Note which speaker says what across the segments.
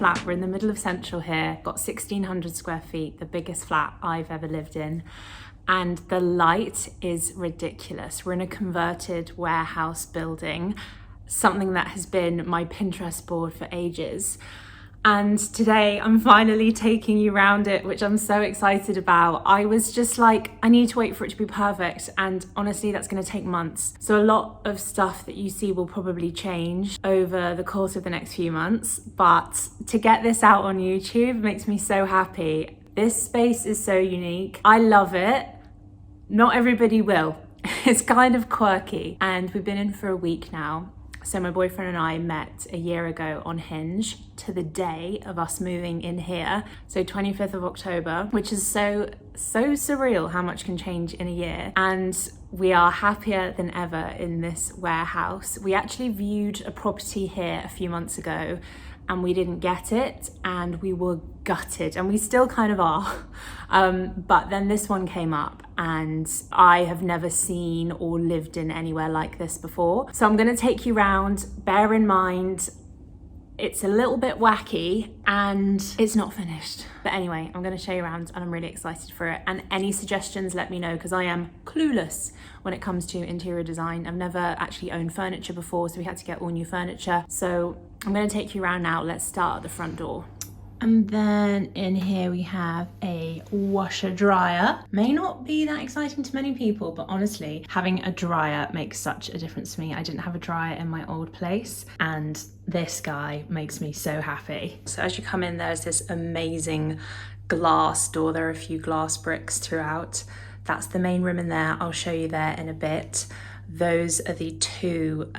Speaker 1: flat. We're in the middle of Central here, got 1,600 square feet, the biggest flat I've ever lived in. And the light is ridiculous. We're in a converted warehouse building, something that has been my Pinterest board for ages. And today I'm finally taking you around it, which I'm so excited about. I was just like, I need to wait for it to be perfect. And honestly, that's gonna take months. So a lot of stuff that you see will probably change over the course of the next few months. But to get this out on YouTube makes me so happy. This space is so unique. I love it. Not everybody will. It's kind of quirky. And we've been in for a week now. So my boyfriend and I met a year ago on Hinge to the day of us moving in here. So 25th of October, which is so surreal how much can change in a year. And we are happier than ever in this warehouse. We actually viewed a property here a few months ago and we didn't get it and we were gutted, and we still kind of are. But then this one came up and I have never seen or lived in anywhere like this before. So I'm gonna take you around. Bear in mind, it's a little bit wacky and it's not finished. But anyway, I'm gonna show you around and I'm really excited for it. And any suggestions, let me know, because I am clueless when it comes to interior design. I've never actually owned furniture before, so we had to get all new furniture. So I'm gonna take you around now. Let's start at the front door. And then in here we have a washer dryer. May not be that exciting to many people, but honestly, having a dryer makes such a difference to me. I didn't have a dryer in my old place, and this guy makes me so happy. So as you come in, there's this amazing glass door. There are a few glass bricks throughout. That's the main room in there. I'll show you there in a bit. Those are the two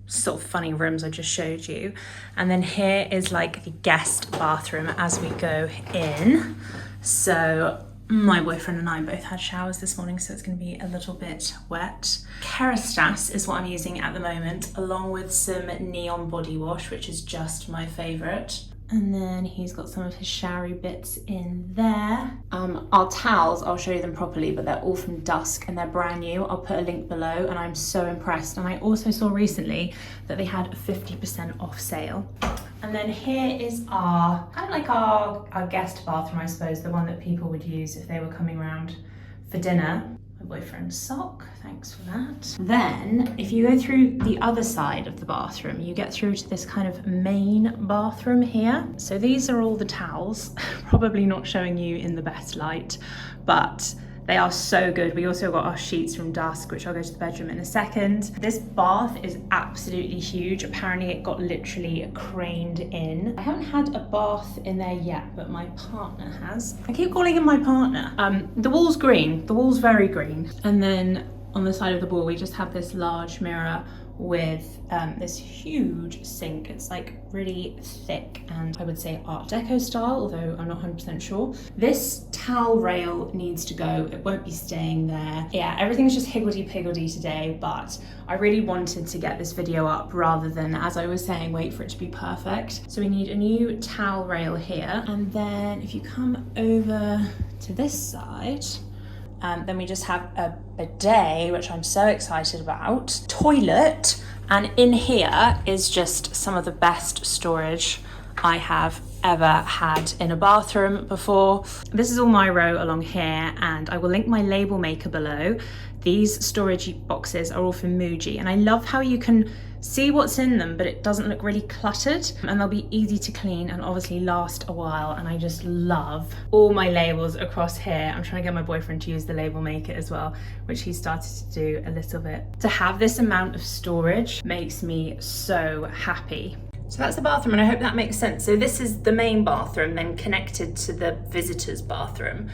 Speaker 1: sort of funny rooms I just showed you. And then here is like the guest bathroom as we go in. So my boyfriend and I both had showers this morning, so it's going to be a little bit wet. Kerastase is what I'm using at the moment, along with some neon body wash, which is just my favorite. And then he's got some of his showery bits in there. Our towels, I'll show you them properly, but they're all from Dusk and they're brand new. I'll put a link below, and I'm so impressed. And I also saw recently that they had a 50% off sale. And then here is our, kind of like our guest bathroom, I suppose, the one that people would use if they were coming around for dinner. My boyfriend's sock, thanks for that. Then, if you go through the other side of the bathroom, you get through to this kind of main bathroom here. So these are all the towels, probably not showing you in the best light, but they are so good. We also got our sheets from Dusk, which I'll go to the bedroom in a second. This bath is absolutely huge. Apparently it got literally craned in. I haven't had a bath in there yet, but my partner has. I keep calling him my partner. The wall's green, the wall's very green. And then on the side of the wall, we just have this large mirror with this huge sink. It's like really thick and I would say Art Deco style, although I'm not 100% sure. This towel rail needs to go. It won't be staying there. Yeah, everything's just higgledy-piggledy today, but I really wanted to get this video up rather than, as I was saying, wait for it to be perfect. So we need a new towel rail here. And then if you come over to this side, then we just have a bidet, which I'm so excited about, toilet, and in here is just some of the best storage I have ever had in a bathroom before. This is all my row along here, and I will link my label maker below. These storage boxes are all from Muji, and I love how you can see what's in them, but it doesn't look really cluttered, and they'll be easy to clean and obviously last a while. And I just love all my labels across here. I'm trying to get my boyfriend to use the label maker as well, which he started to do a little bit. To have this amount of storage makes me so happy. So that's the bathroom, and I hope that makes sense. So this is the main bathroom, then connected to the visitor's bathroom.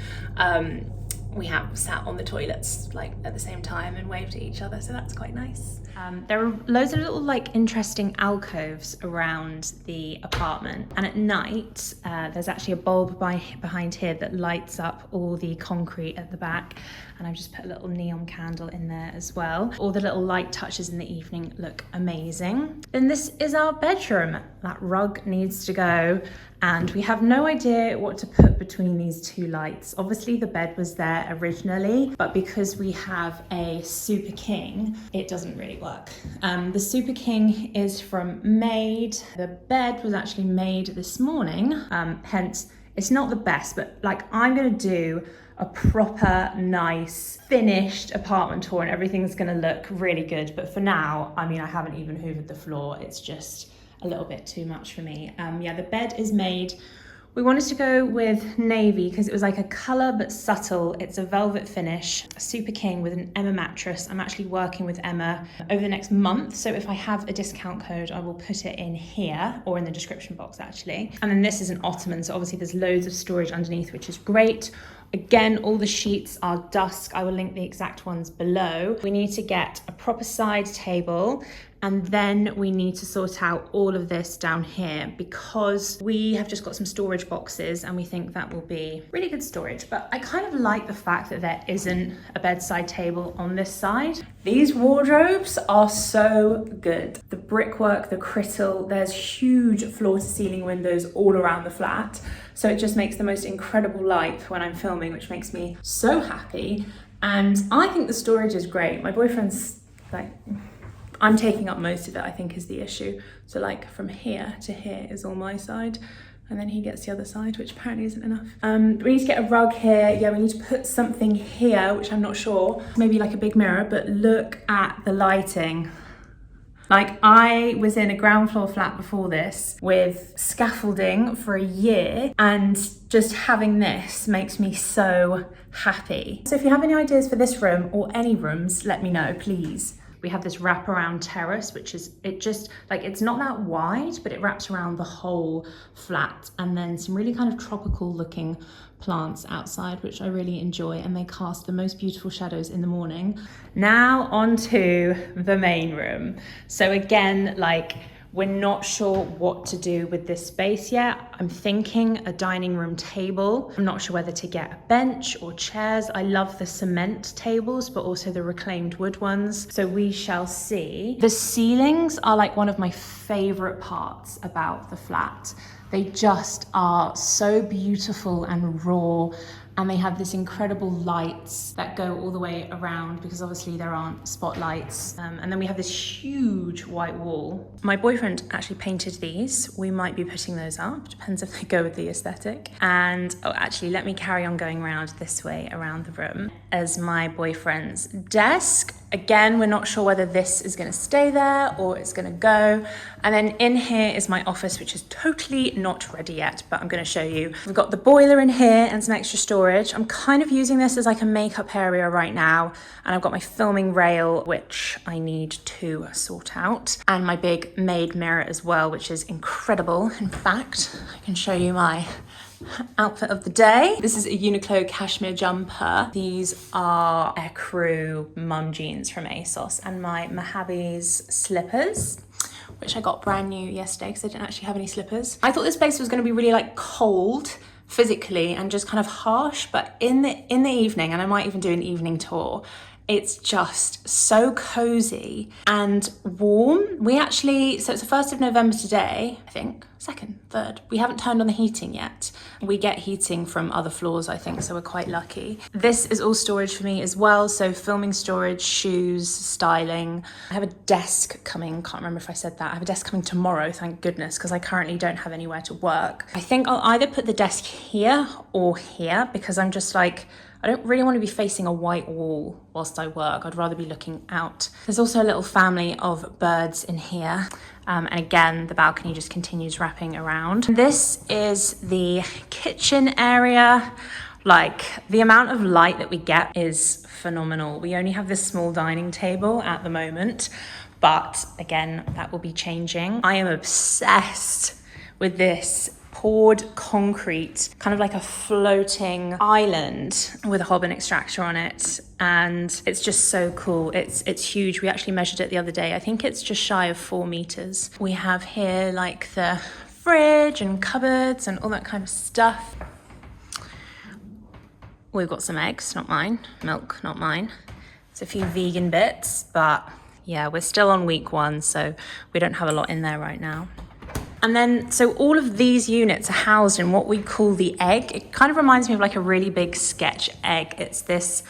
Speaker 1: We have sat on the toilets like at the same time and waved at each other, so that's quite nice. There are loads of little like interesting alcoves around the apartment, and at night there's actually a bulb behind here that lights up all the concrete at the back, and I've just put a little neon candle in there as well. All the little light touches in the evening look amazing. Then this is our bedroom. that rug needs to go, and we have no idea what to put between these two lights. Obviously the bed was there originally, but because we have a Super King, it doesn't really work. The Super King is from Made. The bed was actually made this morning, hence it's not the best, but like I'm gonna do a proper nice finished apartment tour and everything's gonna look really good. But for now, I mean, I haven't even hoovered the floor. It's just a little bit too much for me. Yeah, the bed is made. We wanted to go with navy because it was like a color but subtle. It's a velvet finish, a Super King with an Emma mattress. I'm actually working with Emma over the next month, so if I have a discount code, I will put it in here or in the description box actually. And then this is an ottoman, so obviously there's loads of storage underneath, which is great. Again, all the sheets are dusk. I will link the exact ones below. We need to get a proper side table, and then we need to sort out all of this down here because we have just got some storage boxes and we think that will be really good storage. But I kind of like the fact that there isn't a bedside table on this side. These wardrobes are so good. The brickwork, the crystal, there's huge floor to ceiling windows all around the flat. So it just makes the most incredible light when I'm filming, which makes me so happy. And I think the storage is great. My boyfriend's like, I'm taking up most of it, I think is the issue. So like from here to here is all my side, and then he gets the other side, which apparently isn't enough. We need to get a rug here. Yeah, we need to put something here, which I'm not sure. Maybe like a big mirror, but look at the lighting. Like I was in a ground floor flat before this with scaffolding for a year, and just having this makes me so happy. So if you have any ideas for this room or any rooms, let me know, please. We have this wraparound terrace, which is, it just like, it's not that wide, but it wraps around the whole flat. And then some really kind of tropical looking plants outside, which I really enjoy, and they cast the most beautiful shadows in the morning. Now onto the main room. So again, like, we're not sure what to do with this space yet. I'm thinking a dining room table. I'm not sure whether to get a bench or chairs. I love the cement tables, but also the reclaimed wood ones. So we shall see. The ceilings are like one of my favorite parts about the flat. They just are so beautiful and raw, and they have this incredible lights that go all the way around because obviously there aren't spotlights. And then we have this huge white wall. My boyfriend actually painted these. We might be putting those up, depends if they go with the aesthetic. And oh, actually, let me carry on going around this way around the room as my boyfriend's desk. Again, we're not sure whether this is gonna stay there or it's gonna go. And then in here is my office, which is totally not ready yet, but I'm gonna show you. We've got the boiler in here and some extra storage. I'm kind of using this as like a makeup area right now. And I've got my filming rail, which I need to sort out. And my big Made mirror as well, which is incredible. In fact, I can show you my outfit of the day. This is a Uniqlo cashmere jumper. These are Ecru mum jeans from ASOS, and my Mojave slippers, which I got brand new yesterday because I didn't actually have any slippers. I thought this place was going to be really like cold physically and just kind of harsh, but in the evening, and I might even do an evening tour, it's just so cozy and warm. We actually, so it's the 1st of November today, I think, 2nd, 3rd. We haven't turned on the heating yet. We get heating from other floors, I think, so we're quite lucky. This is all storage for me as well. So filming storage, shoes, styling. I have a desk coming, can't remember if I said that. I have a desk coming tomorrow, thank goodness, because I currently don't have anywhere to work. I think I'll either put the desk here or here because I'm just like, I don't really want to be facing a white wall whilst I work. I'd rather be looking out. There's also a little family of birds in here. And again, the balcony just continues wrapping around. This is the kitchen area. Like, the amount of light that we get is phenomenal. We only have this small dining table at the moment, but again, that will be changing. I am obsessed with this poured concrete, kind of like a floating island with a hobbin extractor on it. And it's just so cool. It's huge. We actually measured it the other day. I think it's just shy of 4 meters. We have here like the fridge and cupboards and all that kind of stuff. We've got some eggs, not mine. Milk, not mine. There's a few vegan bits, but yeah, we're still on week 1, so we don't have a lot in there right now. And then, so all of these units are housed in what we call the egg. It kind of reminds me of like a really big sketch egg. It's this,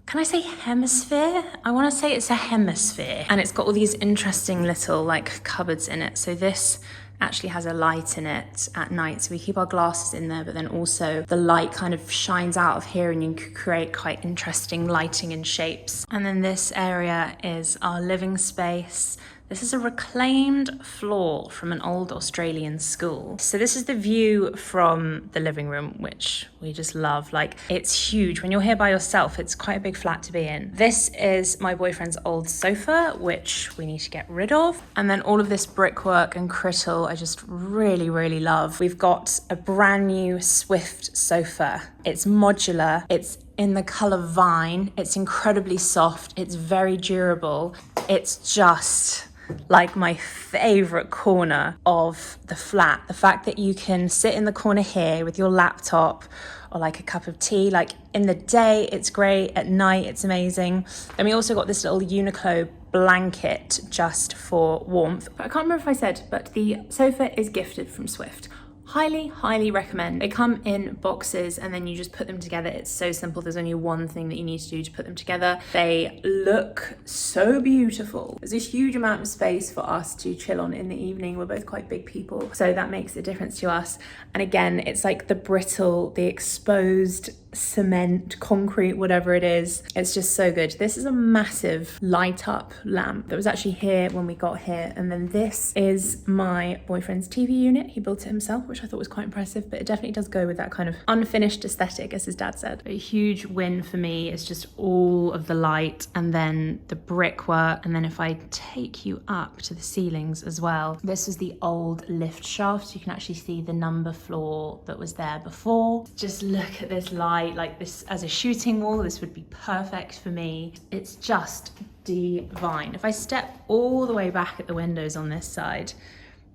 Speaker 1: can I say hemisphere? I want to say it's a hemisphere. And it's got all these interesting little like cupboards in it. So this actually has a light in it at night, so we keep our glasses in there, but then also the light kind of shines out of here and you can create quite interesting lighting and shapes. And then this area is our living space. This is a reclaimed floor from an old Australian school. So this is the view from the living room, which we just love. Like, it's huge. When you're here by yourself, it's quite a big flat to be in. This is my boyfriend's old sofa, which we need to get rid of. And then all of this brickwork and crystal, I just really, really love. We've got a brand new Swift sofa. It's modular. It's in the colour vine. It's incredibly soft. It's very durable. It's just like my favorite corner of the flat. The fact that you can sit in the corner here with your laptop or like a cup of tea. Like, in the day it's great, at night it's amazing. And we also got this little Uniqlo blanket just for warmth. But I can't remember if I said, but the sofa is gifted from Swift. Highly, highly recommend. They come in boxes and then you just put them together. It's so simple. There's only one thing that you need to do to put them together. They look so beautiful. There's a huge amount of space for us to chill on in the evening. We're both quite big people, so that makes a difference to us. And again, it's like the brittle, the exposed cement, concrete, whatever it is. It's just so good. This is a massive light up lamp that was actually here when we got here. And then this is my boyfriend's TV unit. He built it himself, which I thought was quite impressive, but it definitely does go with that kind of unfinished aesthetic, as his dad said. A huge win for me is just all of the light and then the brickwork. And then if I take you up to the ceilings as well, this is the old lift shaft. So you can actually see the number floor that was there before. Just look at this light. Like, this as a shooting wall, this would be perfect for me. It's just divine. If I step all the way back at the windows on this side,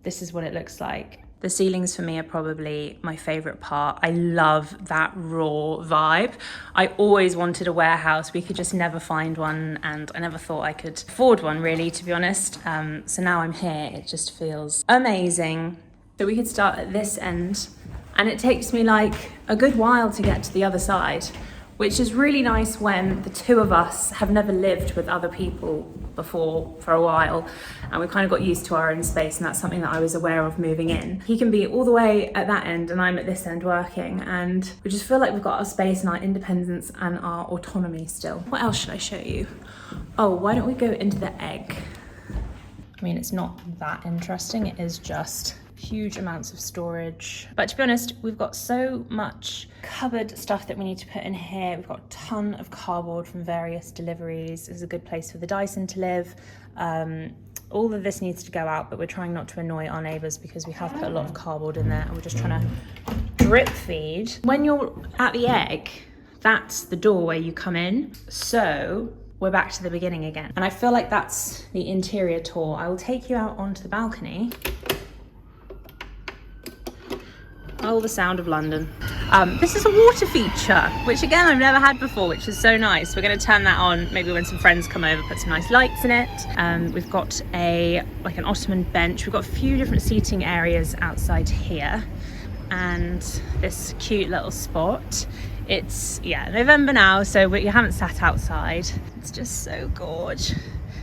Speaker 1: this is what it looks like. The ceilings for me are probably my favorite part. I love that raw vibe. I always wanted a warehouse. We could just never find one, and I never thought I could afford one, really, to be honest. So now I'm here, it just feels amazing. So we could start at this end, and it takes me like a good while to get to the other side, which is really nice when the two of us have never lived with other people before for a while, and we kind of got used to our own space, and that's something that I was aware of moving in. He can be all the way at that end and I'm at this end working, and we just feel like we've got our space and our independence and our autonomy still. What else should I show you? Oh, why don't we go into the egg? I mean, it's not that interesting. It is just huge amounts of storage. But to be honest, we've got so much cupboard stuff that we need to put in here. We've got a ton of cardboard from various deliveries. This is a good place for the Dyson to live. All of this needs to go out, but we're trying not to annoy our neighbours because we have put a lot of cardboard in there, and we're just trying to drip feed. When you're at the egg, that's the door where you come in. So we're back to the beginning again. And I feel like that's the interior tour. I will take you out onto the balcony. Oh, the sound of London. This is a water feature, which again, I've never had before, which is so nice. We're gonna turn that on, maybe when some friends come over, put some nice lights in it. We've got like an ottoman bench. We've got a few different seating areas outside here, and this cute little spot. It's, yeah, November now, so you haven't sat outside. It's just so gorgeous.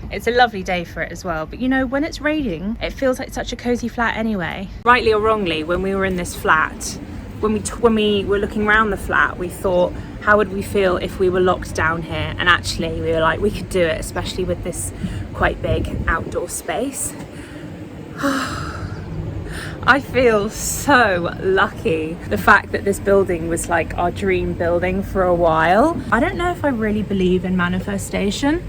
Speaker 1: It's a lovely day for it as well, but you know, when it's raining, it feels like such a cozy flat anyway. Rightly or wrongly, when we were in this flat, when we were looking around the flat, we thought, how would we feel if we were locked down here? And actually, we were like, we could do it, especially with this quite big outdoor space. I feel so lucky. The fact that this building was like our dream building for a while. I don't know if I really believe in manifestation,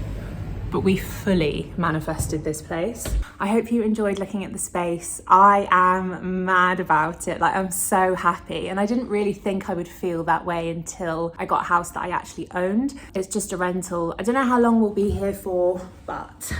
Speaker 1: but we fully manifested this place. I hope you enjoyed looking at the space. I am mad about it. Like, I'm so happy. And I didn't really think I would feel that way until I got a house that I actually owned. It's just a rental. I don't know how long we'll be here for, but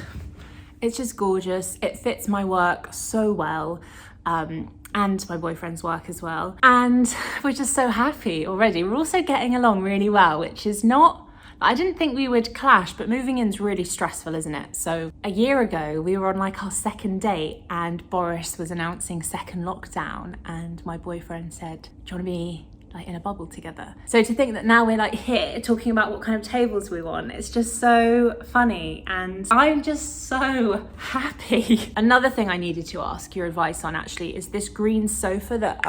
Speaker 1: it's just gorgeous. It fits my work so well. And my boyfriend's work as well. And we're just so happy already. We're also getting along really well, which is not I didn't think we would clash, but moving in's really stressful, isn't it? So a year ago, we were on like our second date and Boris was announcing second lockdown and my boyfriend said, do you want to be like in a bubble together? So to think that now we're like here talking about what kind of tables we want, it's just so funny and I'm just so happy. Another thing I needed to ask your advice on actually is this green sofa that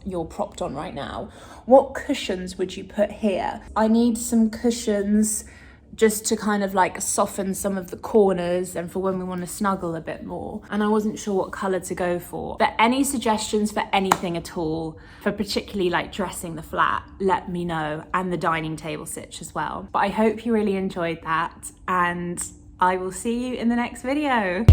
Speaker 1: you're propped on right now. What cushions would you put here? I need some cushions just to kind of like soften some of the corners and for when we want to snuggle a bit more. And I wasn't sure what colour to go for. But any suggestions for anything at all, for particularly like dressing the flat, let me know, and the dining table sitch as well. But I hope you really enjoyed that and I will see you in the next video.